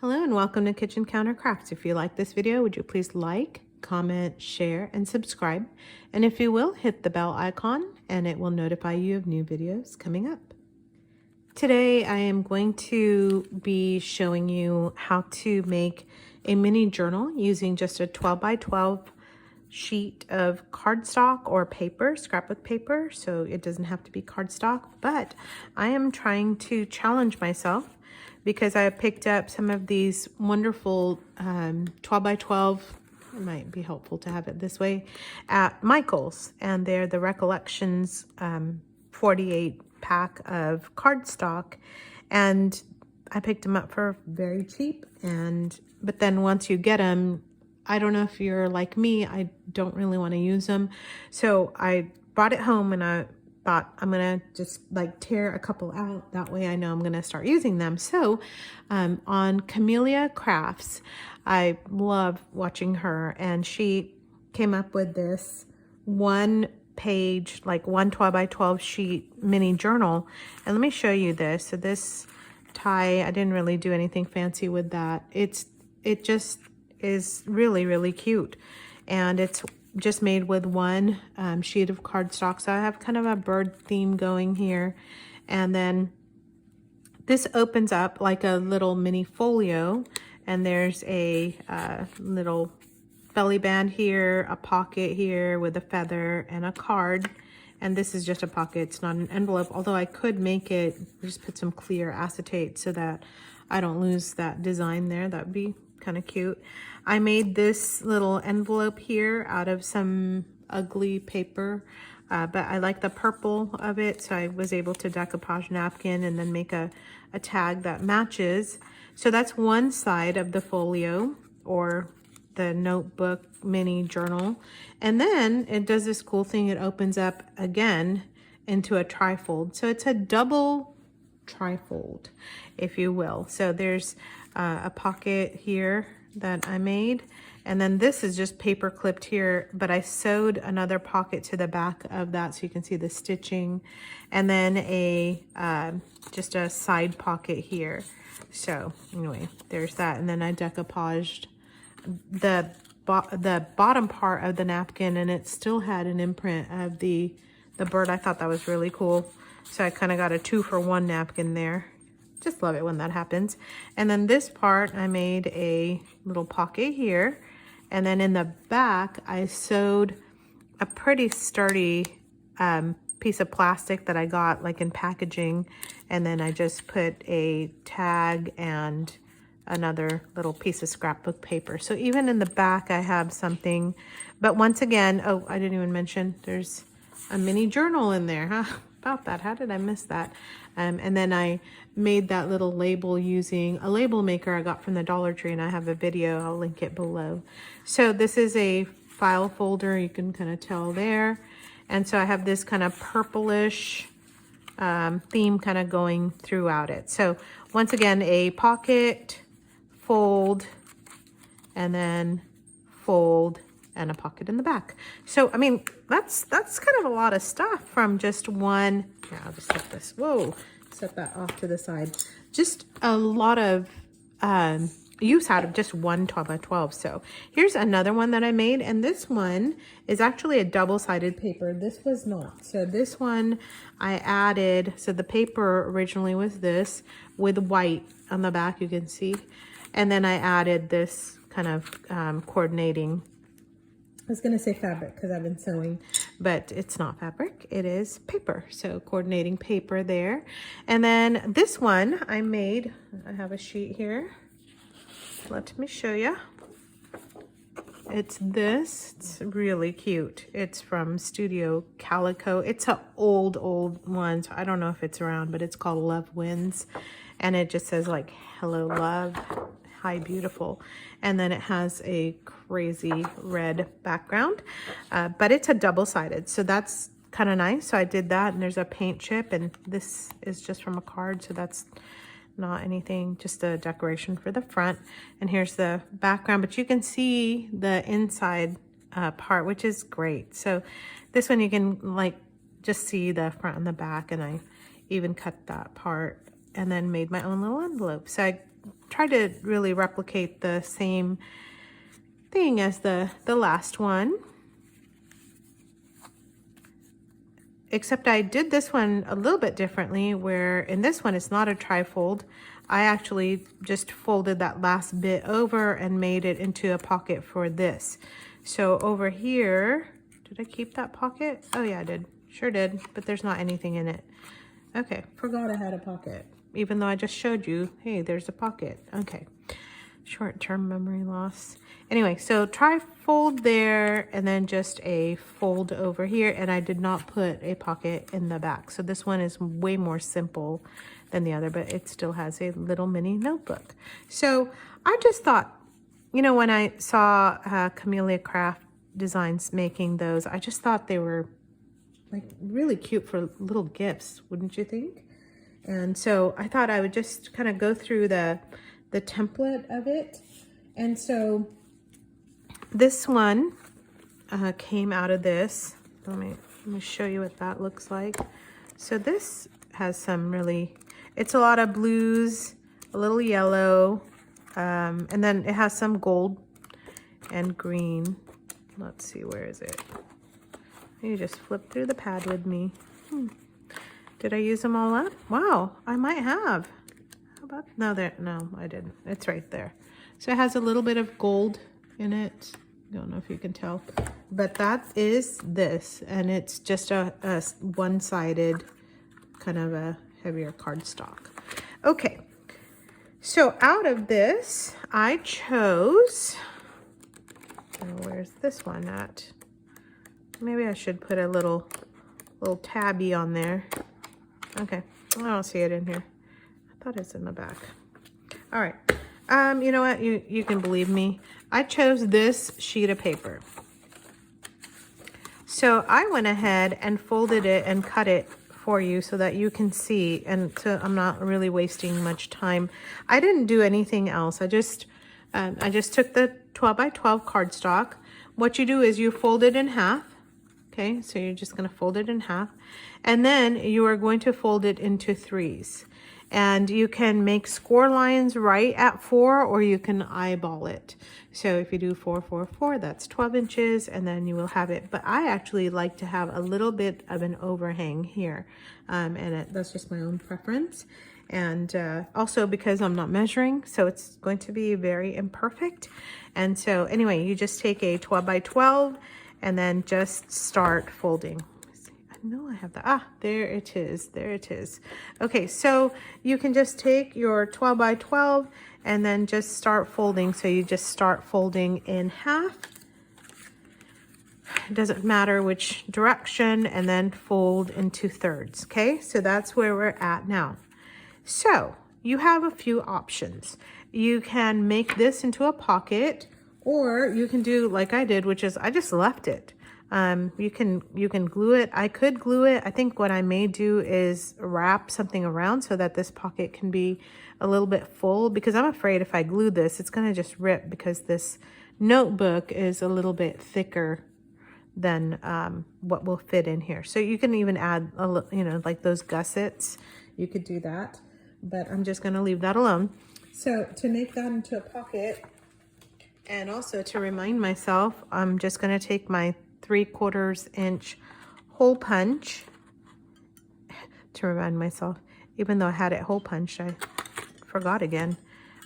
Hello and welcome to Kitchen Counter Crafts. If you like this video, would you please like, comment, share, and subscribe? And if you will, hit the bell icon and it will notify you of new videos coming up. Today I am going to be showing you how to make a mini journal using just a 12 by 12 sheet of cardstock or paper, scrapbook paper, so it doesn't have to be cardstock, but I am trying to challenge myself because I picked up some of these wonderful 12 by 12, it might be helpful to have it this way, at Michael's, and they're the Recollections 48 pack of cardstock, and I picked them up for very cheap, but then once you get them, I don't know if you're like me, I don't really want to use them. So I brought it home and I thought I'm going to just like tear a couple out. That way I know I'm going to start using them. So on Camellia Crafts, I love watching her, and she came up with this one page, like 12 by 12 sheet mini journal. And let me show you this. So this tie, I didn't really do anything fancy with that. It just is really, really cute. And it's just made with one sheet of cardstock. So I have kind of a bird theme going here. And then this opens up like a little mini folio. And there's a little belly band here, a pocket here with a feather and a card. And this is just a pocket, it's not an envelope, although I could make it, just put some clear acetate so that I don't lose that design there. That'd be kind of cute. I made this little envelope here out of some ugly paper, but I like the purple of it, so I was able to decoupage napkin and then make a tag that matches. So that's one side of the folio, or the notebook mini journal. And then it does this cool thing, it opens up again into a trifold. So it's a double trifold, if you will. So there's a pocket here that I made, and then this is just paper clipped here, but I sewed another pocket to the back of that so you can see the stitching, and then a just a side pocket here. So anyway, there's that. And then I decoupaged the bottom part of the napkin, and it still had an imprint of the bird. I thought that was really cool, so I kind of got a 2-for-1 napkin there. Just love it when that happens. And then this part, I made a little pocket here, and then in the back I sewed a pretty sturdy piece of plastic that I got like in packaging, and then I just put a tag and another little piece of scrapbook paper. So even in the back I have something. But once again, oh, I didn't even mention there's a mini journal in there. Huh? About that, how did I miss that? And then I made that little label using a label maker I got from the Dollar Tree, and I have a video, I'll link it below. So this is a file folder, you can kind of tell there. And so I have this kind of purplish theme kind of going throughout it. So once again, a pocket, fold, and then fold, and a pocket in the back. So I mean, that's kind of a lot of stuff from just one. Here, I'll just set this, whoa, set that off to the side. Just a lot of use out of just one 12 by 12. So here's another one that I made, and this one is actually a double-sided paper. This was not. So this one I added, so the paper originally was this with white on the back, you can see, and then I added this kind of coordinating, I was going to say fabric because I've been sewing, but it's not fabric, it is paper. So coordinating paper there. And then this one I made, I have a sheet here. Let me show you. It's this, it's really cute. It's from Studio Calico. It's an old one, so I don't know if it's around, but it's called Love Wins. And it just says like, hello love, hi beautiful. And then it has a crazy red background, but it's a double-sided, so that's kind of nice. So I did that, and there's a paint chip, and this is just from a card, so that's not anything, just a decoration for the front. And here's the background, but you can see the inside part, which is great. So this one you can like just see the front and the back, and I even cut that part and then made my own little envelope. So I tried to really replicate the same thing as the last one. Except I did this one a little bit differently, where in this one it's not a trifold. I actually just folded that last bit over and made it into a pocket for this. So over here, did I keep that pocket? Oh yeah, I did. Sure did, but there's not anything in it. Okay, forgot I had a pocket. Even though I just showed you, hey, there's a pocket. Okay, short-term memory loss. Anyway, so tri-fold there, and then just a fold over here, and I did not put a pocket in the back. So this one is way more simple than the other, but it still has a little mini notebook. So I just thought, you know, when I saw Camellia Craft Designs making those, I just thought they were like really cute for little gifts, wouldn't you think? And so I thought I would just kind of go through the template of it. And so this one came out of this. Let me show you what that looks like. So this has some really, it's a lot of blues, a little yellow, and then it has some gold and green. Let's see, where is it? You just flip through the pad with me. Did I use them all up? Wow, I might have. How about, no, I didn't. It's right there. So it has a little bit of gold in it. Don't know if you can tell, but that is this, and it's just a one-sided kind of a heavier cardstock. Okay, so out of this, I chose, where's this one at? Maybe I should put a little tabby on there. Okay, I don't see it in here. I thought it's in the back. All right. You know what? You can believe me. I chose this sheet of paper. So I went ahead and folded it and cut it for you so that you can see, and so I'm not really wasting much time. I didn't do anything else. I just took the 12 by 12 cardstock. What you do is you fold it in half. Okay, so you're just going to fold it in half, and then you are going to fold it into threes. And you can make score lines right at 4, or you can eyeball it. So if you do 4, 4, 4, that's 12 inches, and then you will have it. But I actually like to have a little bit of an overhang here, and that's just my own preference. And also because I'm not measuring, so it's going to be very imperfect. And so anyway, you just take a 12 by 12 and then just start folding. I know I have that. Ah, there it is. There it is. Okay, so you can just take your 12 by 12 and then just start folding. So you just start folding in half. It doesn't matter which direction, and then fold into thirds. Okay, so that's where we're at now. So you have a few options. You can make this into a pocket, or you can do like I did, which is I just left it. You can glue it. I could glue it. I think what I may do is wrap something around so that this pocket can be a little bit full, because I'm afraid if I glue this, it's going to just rip, because this notebook is a little bit thicker than what will fit in here. So you can even add a little, you know, like those gussets, you could do that, but I'm just going to leave that alone. So to make that into a pocket, and also to remind myself, I'm just going to take my 3/4 inch hole punch to remind myself, even though I had it hole punched, I forgot again.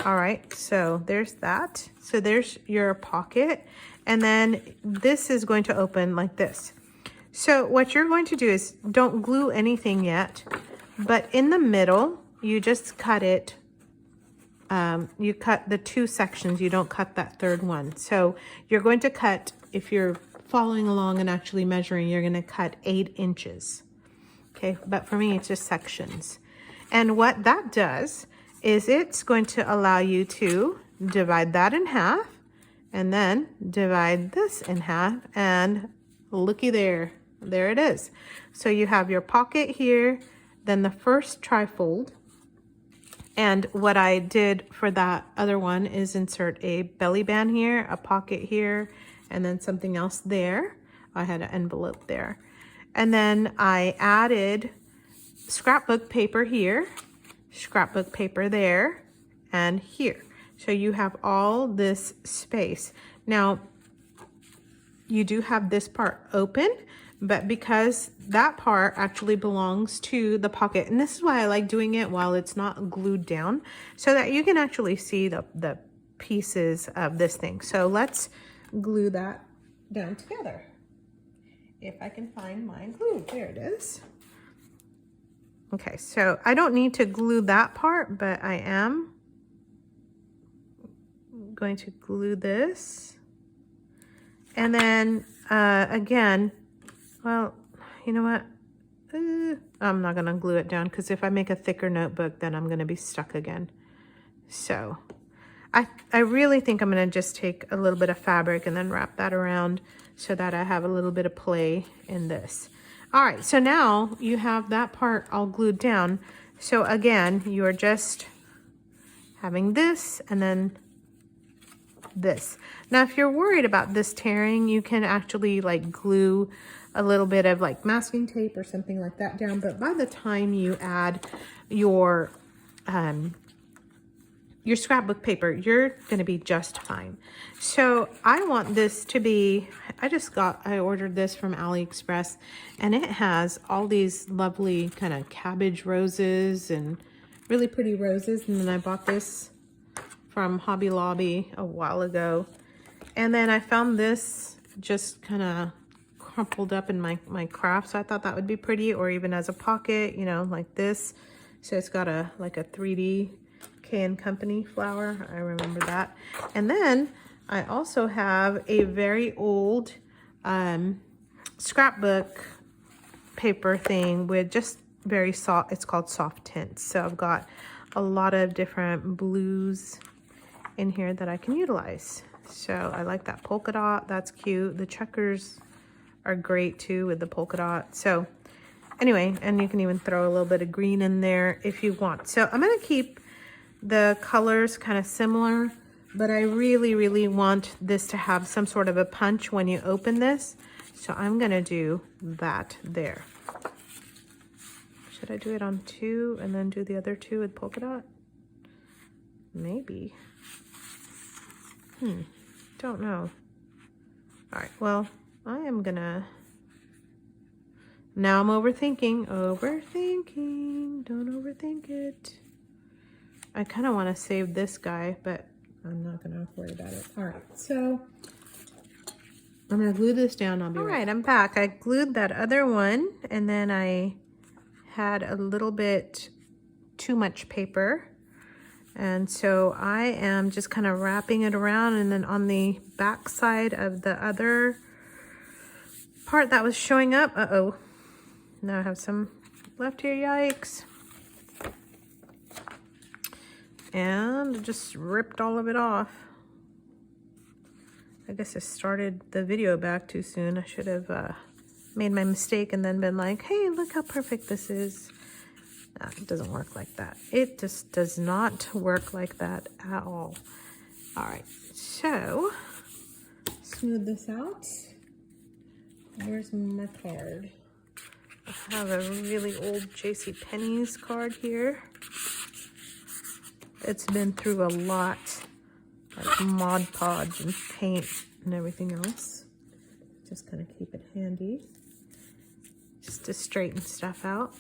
All right, so there's that. So there's your pocket, and then this is going to open like this. So what you're going to do is don't glue anything yet, but in the middle, you just cut it. You cut the 2 sections, you don't cut that third one. So you're going to cut, if you're following along and actually measuring, you're going to cut 8 inches. Okay, but for me, it's just sections. And what that does is it's going to allow you to divide that in half, and then divide this in half, and looky there, there it is. So you have your pocket here, then the first trifold. And what I did for that other one is insert a belly band here, a pocket here, and then something else there. I had an envelope there. And then I added scrapbook paper here, scrapbook paper there, and here. So you have all this space. Now, you do have this part open, but because that part actually belongs to the pocket, and this is why I like doing it while it's not glued down, so that you can actually see the pieces of this thing. So let's glue that down together. If I can find my glue, there it is. Okay, so I don't need to glue that part, but I am going to glue this. And then again, well, you know what? I'm not gonna glue it down because if I make a thicker notebook, then I'm gonna be stuck again. So I really think I'm gonna just take a little bit of fabric and then wrap that around so that I have a little bit of play in this. All right, so now you have that part all glued down. So again, you're just having this and then this. Now, if you're worried about this tearing, you can actually like glue a little bit of like masking tape or something like that down. But by the time you add your scrapbook paper, you're going to be just fine. So I want this to be, I ordered this from AliExpress, and it has all these lovely kind of cabbage roses and really pretty roses. And then I bought this from Hobby Lobby a while ago. And then I found this just kind of crumpled up in my craft. So I thought that would be pretty, or even as a pocket, you know, like this. So it's got like a 3D K & Company flower. I remember that. And then I also have a very old scrapbook paper thing with just very soft, it's called soft tints. So I've got a lot of different blues in here that I can utilize. So I like that polka dot, that's cute. The checkers are great too with the polka dot. So anyway, and you can even throw a little bit of green in there if you want. So I'm gonna keep the colors kind of similar, but I really, really want this to have some sort of a punch when you open this. So I'm gonna do that there. Should I do it on 2 and then do the other 2 with polka dot? Maybe. Don't know. All right, well, I am gonna, now I'm overthinking, don't overthink it. I kind of want to save this guy, but I'm not gonna worry about it. All right, so I'm gonna glue this down. I'll be right. All right, I'm back. I glued that other one, and then I had a little bit too much paper. And so I am just kind of wrapping it around, and then on the back side of the other part that was showing up, uh-oh, now I have some left here, yikes. And just ripped all of it off. I guess I started the video back too soon. I should have made my mistake and then been like, hey, look how perfect this is. No, it doesn't work like that. It just does not work like that at all. All right, so smooth this out. Where's my card? I have a really old JCPenney's card here. It's been through a lot, like Mod Podge and paint and everything else. Just kind of keep it handy, just to straighten stuff out.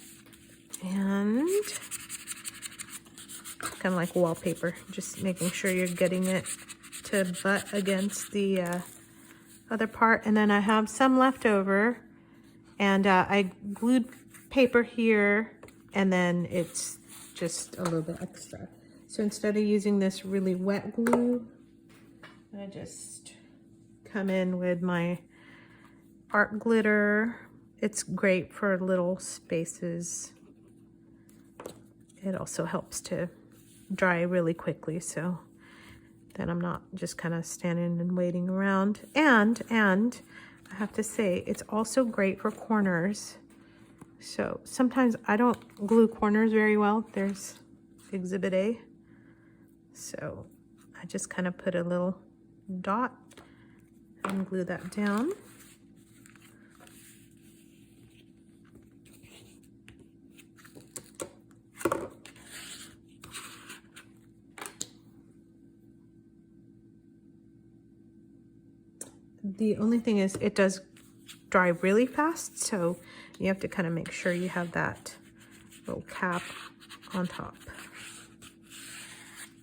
And kind of like wallpaper, just making sure you're getting it to butt against the other part. And then I have some left over, and I glued paper here, and then it's just a little bit extra. So instead of using this really wet glue, I just come in with my art glitter. It's great for little spaces. It also helps to dry really quickly, so then I'm not just kind of standing and waiting around. And I have to say, it's also great for corners. So sometimes I don't glue corners very well. There's Exhibit A. So I just kind of put a little dot and glue that down. The only thing is it does dry really fast, so you have to kind of make sure you have that little cap on top.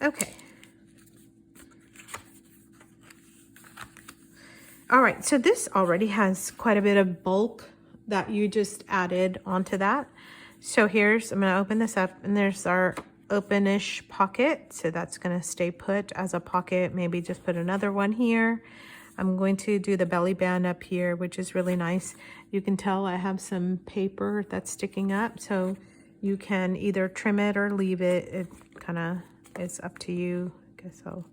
Okay. All right, so this already has quite a bit of bulk that you just added onto that. So here's, I'm gonna open this up, and there's our open-ish pocket. So that's gonna stay put as a pocket. Maybe just put another one here. I'm going to do the belly band up here, which is really nice. You can tell I have some paper that's sticking up, so you can either trim it or leave it. It kind of is up to you. I guess I'll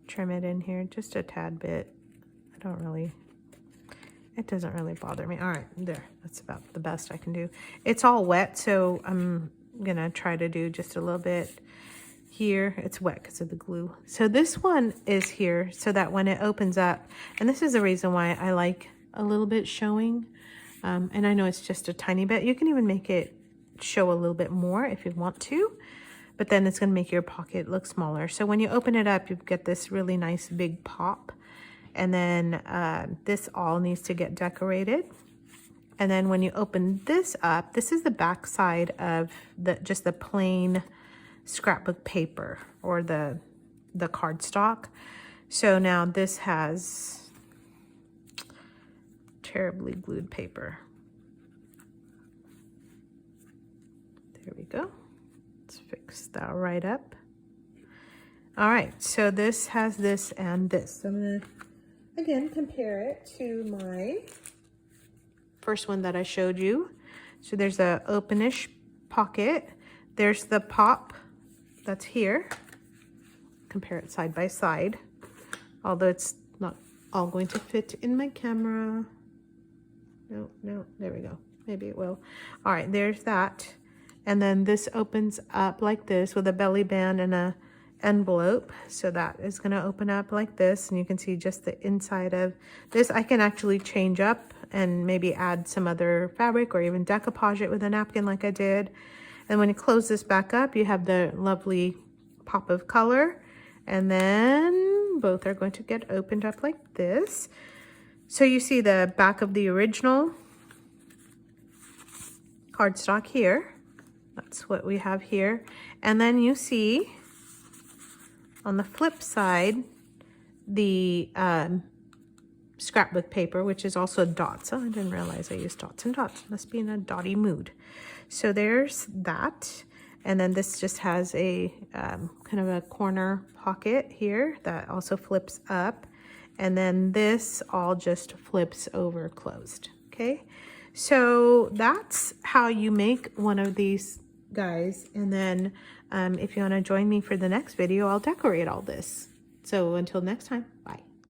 trim it in here just a tad bit. It doesn't really bother me. All right, there, that's about the best I can do. It's all wet, so I'm gonna try to do just a little bit here. It's wet because of the glue. So this one is here so that when it opens up, and this is the reason why I like a little bit showing, and I know it's just a tiny bit. You can even make it show a little bit more if you want to, but then it's gonna make your pocket look smaller. So when you open it up, you get this really nice big pop. And then this all needs to get decorated. And then when you open this up, this is the back side of just the plain scrapbook paper, or the cardstock. So now this has terribly glued paper. There we go. Let's fix that right up. All right, so this has this and this. So I'm gonna again compare it to my first one that I showed you. So there's a openish pocket. There's the pop that's here. Compare it side by side, although it's not all going to fit in my camera. No, there we go. Maybe it will. All right, there's that. And then this opens up like this with a belly band and a envelope. So that is going to open up like this, and you can see just the inside of this. I can actually change up and maybe add some other fabric, or even decoupage it with a napkin like I did. And when you close this back up, you have the lovely pop of color, and then both are going to get opened up like this. So you see the back of the original cardstock here. That's what we have here. And then you see on the flip side, the scrapbook paper, which is also dots. Oh, I didn't realize I used dots and dots. Must be in a dotty mood. So there's that. And then this just has a kind of a corner pocket here that also flips up. And then this all just flips over closed. Okay, so that's how you make one of these guys. And then if you want to join me for the next video, I'll decorate all this. So until next time, bye.